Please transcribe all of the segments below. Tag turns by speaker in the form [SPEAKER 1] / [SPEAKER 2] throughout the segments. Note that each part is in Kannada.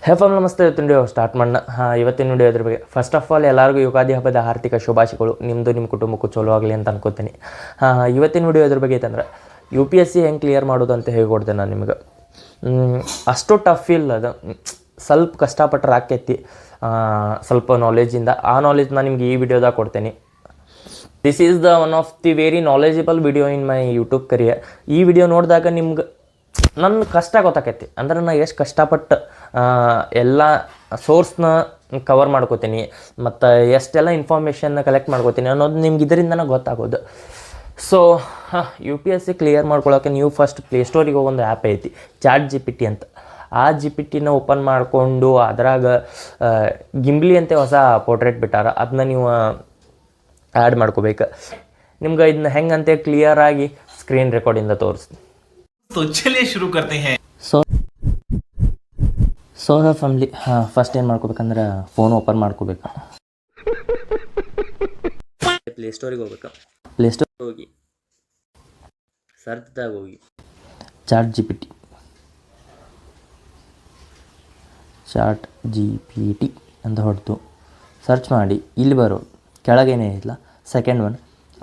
[SPEAKER 1] ಹೇ ಫಾಮ್ ನಮಸ್ತೆ. ಇವತ್ತಿನ ವಿಡಿಯೋ ಸ್ಟಾರ್ಟ್ ಮಾಡೋಣ. ಇವತ್ತಿನ ವಿಡಿಯೋ ಇದ್ರ ಬಗ್ಗೆ ಫಸ್ಟ್ ಆಫ್ ಆಲ್ ಎಲ್ಲರಿಗೂ ಯುಗಾದಿ ಹಬ್ಬದ ಆರ್ಥಿಕ ಶುಭಾಶಯಗಳು. ನಿಮ್ಮದು ನಿಮ್ಮ ಕುಟುಂಬಕ್ಕೂ ಚಲೋ ಆಗಲಿ ಅಂತ ಅನ್ಕೋತೀನಿ. ಇವತ್ತಿನ ವಿಡಿಯೋ ಇದ್ರ ಬಗ್ಗೆ ಐತಂದ್ರೆ UPSC ಹೆಂಗೆ ಕ್ಲಿಯರ್ ಮಾಡೋದು ಅಂತ ಹೇಳ್ಕೊಡ್ತೇನೆ ನಾನು ನಿಮಗೆ. ಅಷ್ಟು ಟಫ್ ಇಲ್ಲ ಅದು, ಸ್ವಲ್ಪ ಕಷ್ಟಪಟ್ಟರೆ ಆಕೈತಿ. ಸ್ವಲ್ಪ ನಾಲೆಜಿಂದ ಆ ನಾಲೆಜ್ ನಾನು ನಿಮ್ಗೆ ಈ ವಿಡಿಯೋದಾಗ ಕೊಡ್ತೇನೆ. This is the one of the very knowledgeable video in my YouTube career. ಈ ವಿಡಿಯೋ ನೋಡಿದಾಗ ನಿಮ್ಗೆ ನನ್ನ ಕಷ್ಟ ಗೊತ್ತಾಕೈತಿ, ಅಂದ್ರೆ ನಾನು ಎಷ್ಟು ಕಷ್ಟಪಟ್ಟು ಎಲ್ಲ ಸೋರ್ಸ್ನ ಕವರ್ ಮಾಡ್ಕೋತೀನಿ ಮತ್ತು ಎಷ್ಟೆಲ್ಲ ಇನ್ಫಾರ್ಮೇಷನ್ನ ಕಲೆಕ್ಟ್ ಮಾಡ್ಕೋತೀನಿ ಅನ್ನೋದು ನಿಮ್ಗೆ ಇದರಿಂದನೇ ಗೊತ್ತಾಗೋದು. ಸೊ UPSC ಕ್ಲಿಯರ್ ಮಾಡ್ಕೊಳ್ಳೋಕೆ ನೀವು ಫಸ್ಟ್ ಪ್ಲೇಸ್ಟೋರಿಗೆ ಒಂದು ಆ್ಯಪ್ ಐತಿ, ChatGPT ಅಂತ. ಆ GPT ಓಪನ್ ಮಾಡಿಕೊಂಡು ಅದ್ರಾಗ ಗಿಂಬ್ಲಿ ಅಂತ ಹೊಸ ಪೋರ್ಟ್ರೇಟ್ ಬಿಟ್ಟಾರ, ಅದನ್ನ ನೀವು ಆ್ಯಡ್ ಮಾಡ್ಕೋಬೇಕು. ನಿಮ್ಗೆ ಇದನ್ನ ಹೆಂಗಂತೆ ಕ್ಲಿಯರಾಗಿ ಸ್ಕ್ರೀನ್ ರೆಕಾರ್ಡಿಂದ ತೋರಿಸ್ತೀನಿ.
[SPEAKER 2] ಚಲಿए ಶುರು करते हैं.
[SPEAKER 1] ಸೊ ಫ್ಯಾಮ್ಲಿ, ಫಸ್ಟ್ ಏನು ಮಾಡ್ಕೋಬೇಕಂದ್ರೆ ಫೋನ್ ಓಪನ್ ಮಾಡ್ಕೋಬೇಕು. ಪ್ಲೇಸ್ಟೋರಿಗೆ ಹೋಗ್ಬೇಕು. ಪ್ಲೇಸ್ಟೋರಿಗೆ ಹೋಗಿ ಸರ್ಚ್ದಾಗ ಹೋಗಿ ChatGPT ಅಂತ ಹೊಡೆದು ಸರ್ಚ್ ಮಾಡಿ ಇಲ್ಲಿ ಬರೋ ಕೆಳಗೇನೇ ಇಲ್ಲ ಸೆಕೆಂಡ್ ಒನ್,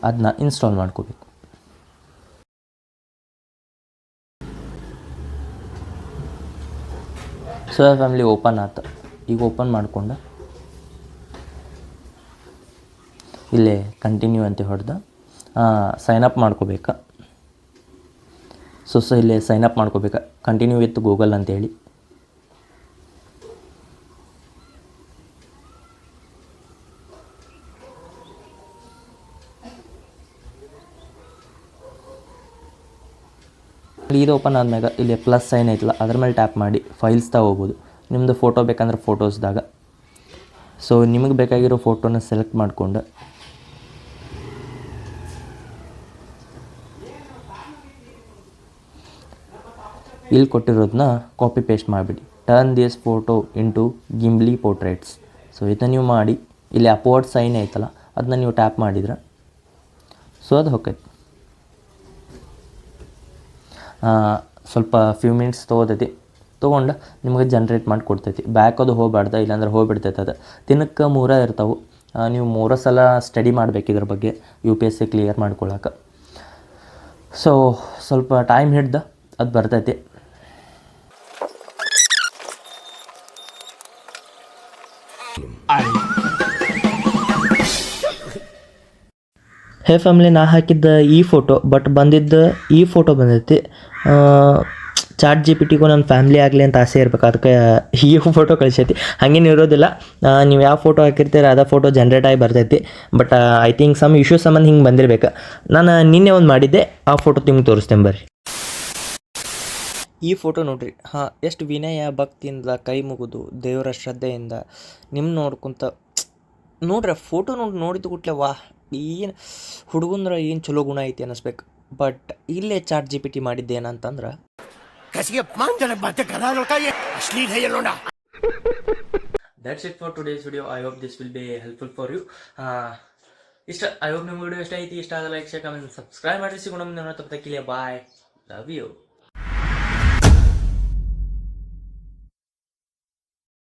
[SPEAKER 1] ಅದನ್ನ ಇನ್ಸ್ಟಾಲ್ ಮಾಡ್ಕೋಬೇಕು. ಸೊ ಫ್ಯಾಮಿಲಿ ಓಪನ್ ಆಯ್ತು. ಈಗ ಓಪನ್ ಮಾಡಿಕೊಂಡು ಇಲ್ಲೇ ಕಂಟಿನ್ಯೂ ಅಂತ ಹೊಡೆದು ಸೈನಪ್ ಮಾಡ್ಕೋಬೇಕು. ಸೊ ಇಲ್ಲೇ ಸೈನಪ್ ಮಾಡ್ಕೋಬೇಕು, ಕಂಟಿನ್ಯೂ ವಿತ್ ಗೂಗಲ್ ಅಂತೇಳಿ. ಇದು ಓಪನ್ ಆದ್ಮೇಲೆ ಇಲ್ಲಿ ಪ್ಲಸ್ ಸೈನ್ ಐತಲ್ಲ, ಅದ್ರ ಮೇಲೆ ಟ್ಯಾಪ್ ಮಾಡಿ ಫೈಲ್ಸ್ದಾಗ ಹೋಗ್ಬೋದು. ನಿಮ್ಮದು ಫೋಟೋ ಬೇಕಂದ್ರೆ ಫೋಟೋಸ್ದಾಗ. ಸೊ ನಿಮಗೆ ಬೇಕಾಗಿರೋ ಫೋಟೋನ ಸೆಲೆಕ್ಟ್ ಮಾಡಿಕೊಂಡು ಇಲ್ಲಿ ಕೊಟ್ಟಿರೋದನ್ನ ಕಾಪಿ ಪೇಸ್ಟ್ ಮಾಡಿಬಿಡಿ. Turn this photo into Ghibli portraits. So ಇದನ್ನ ನೀವು ಮಾಡಿ ಇಲ್ಲಿ ಅಪ್ವರ್ಡ್ ಸೈನ್ ಐತಲ್ಲ, ಅದನ್ನ ನೀವು ಟ್ಯಾಪ್ ಮಾಡಿದ್ರೆ ಸೊ ಅದು ಹೋಗ್ತೈತಿ. ಸ್ವಲ್ಪ ಫ್ಯೂ ಮಿನಿಟ್ಸ್ ತೊಗೊಂಡು ನಿಮಗೆ ಜನ್ರೇಟ್ ಮಾಡಿ ಕೊಡ್ತೈತಿ. ಬ್ಯಾಕ್ ಅದು ಹೋಗ್ಬಾರ್ದು, ಇಲ್ಲಾಂದ್ರೆ ಹೋಗ್ಬಿಡ್ತೈತೆ. ಅದು ದಿನಕ್ಕೆ 3 ಇರ್ತಾವೆ. ನೀವು 3 ಸಲ ಸ್ಟಡಿ ಮಾಡಬೇಕು ಇದ್ರ ಬಗ್ಗೆ UPSC ಕ್ಲಿಯರ್ ಮಾಡ್ಕೊಳಕ್ಕೆ. ಸೊ ಸ್ವಲ್ಪ ಟೈಮ್ ಹಿಡ್ದು ಅದು ಬರ್ತೈತಿ. ಹೇ ಫ್ಯಾಮಿಲಿ, ನಾ ಹಾಕಿದ್ದ ಈ ಫೋಟೋ ಬಟ್ ಬಂದಿದ್ದ ಈ ಫೋಟೋ ಬಂದೈತಿ. ChatGPTಗೂ ನನ್ನ ಫ್ಯಾಮ್ಲಿ ಆಗಲಿ ಅಂತ ಆಸೆ ಇರ್ಬೇಕು, ಅದಕ್ಕೆ ಈ ಫೋಟೋ ಕಳಿಸೈತಿ. ಹಾಗೇನು ಇರೋದಿಲ್ಲ, ನೀವು ಯಾವ ಫೋಟೋ ಹಾಕಿರ್ತೀರ ಅದೇ ಫೋಟೋ ಜನ್ರೇಟ್ ಆಗಿ ಬರ್ತೈತಿ. But I think some issue ಸಂಬಂಧ ಹಿಂಗೆ ಬಂದಿರ್ಬೇಕು. ನಾನು ನಿನ್ನೆ ಒಂದು ಮಾಡಿದ್ದೆ, ಆ ಫೋಟೋ ನಿಮ್ಗೆ ತೋರಿಸ್ತೇನೆ ಬರ್ರಿ. ಈ ಫೋಟೋ ನೋಡ್ರಿ. ಎಷ್ಟು ವಿನಯ ಭಕ್ತಿಯಿಂದ ಕೈ ಮುಗಿದು ದೇವರ ಶ್ರದ್ಧೆಯಿಂದ ನಿಮ್ಮ ನೋಡ್ಕೊತ ನೋಡ್ರಿ. ಫೋಟೋ ನೋಡಿದ ಕೂಡಲೇ ಏನು ಹುಡುಗಂದ್ರೆ ಏನು ಚಲೋ ಗುಣ ಐತಿ ಅನ್ನಿಸ್ಬೇಕು. ಬಟ್ ಇಲ್ಲೇ ChatGPT ಮಾಡಿದ್ದೇನಂತಂದ್ರೆ that's it for today's video. I hope this will be helpful for you. I hope ನಿಮ್ಮ ವಿಡಿಯೋ ಇಷ್ಟ ಐತಿ. ಇಷ್ಟ ಆಗಲ್ಲ ಲೈಕ್ ಶೇರ್ ಕಮೆಂಟ್ ಸಬ್ಸ್ಕ್ರೈಬ್ ಮಾಡಿ. ಸಿಗೋಣ ಮುಂದೆ ತಪ್ಪಕಿಲ್ಲ. ಬಾಯ್, ಲವ್ ಯು.